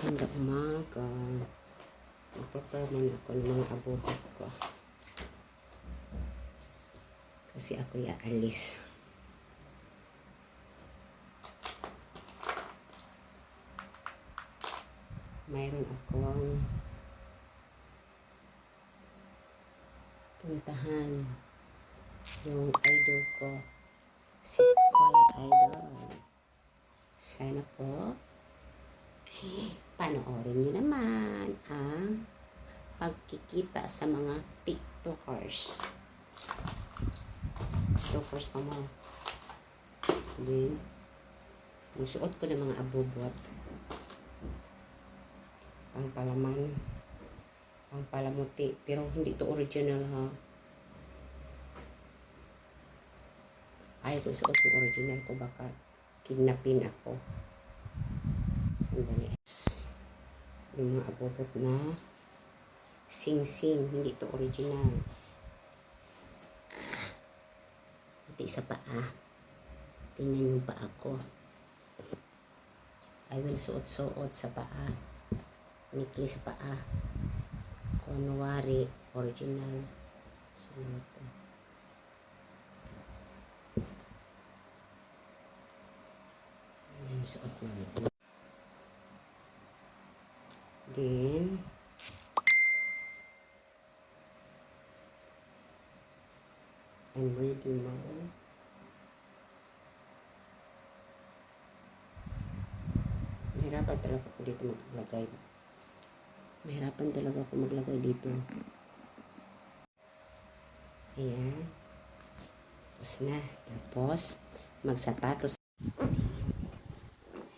Maganda umaga. Mag-prepare muna ako ng mga abubot ko. Kasi ako'y aalis. Mayroon akong puntahan. Yung idol ko. Si Kuya Idol. Sana po panoorin nyo naman ang pagkikita sa mga TikTokers. TikTokers pa mo. Then, yung suot ko ng mga abubot. Pangpalaman. Pangpalamuti. Pero hindi to original ha. Ayaw ko suot yung original ko. Baka kidnapin ako. Sandali. Yung mga abubot na sing-sing. Hindi to original. Pati sa paa. Tingnan yung paa ko. I will suot-suot sa paa. Necklace sa paa. Kunwari, original. Ito. Ayan, suot na ito. Then, I'm ready now. Mahirapan talaga ako dito maglagay. Mahirapan talaga ako maglagay dito. Ayan. Tapos na. Tapos, magsapatos.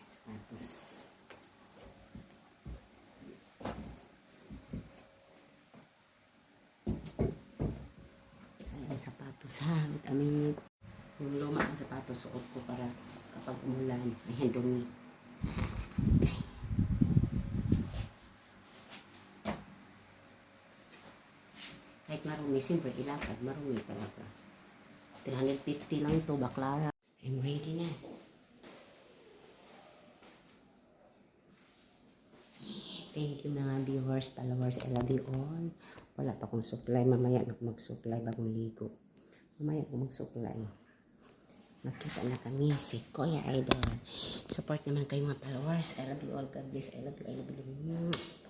Sapatos. Ayan, sapatos ha. Amin yung luma ng sapatos suot ko para kapag umulan, ay dumi. Kahit marumi, siyempre ilakad, marumi talaga. 350 lang to, baklara. I'm ready na. Thank you mga viewers, followers, I love you all. Wala pa akong suklay, mamaya na mag-suklay bagong ligo. Mamaya ako mag-suklay. Magkita na kami si Kuya Idol. Support naman kayo mga followers. I love you all. God bless. I love you. I love you.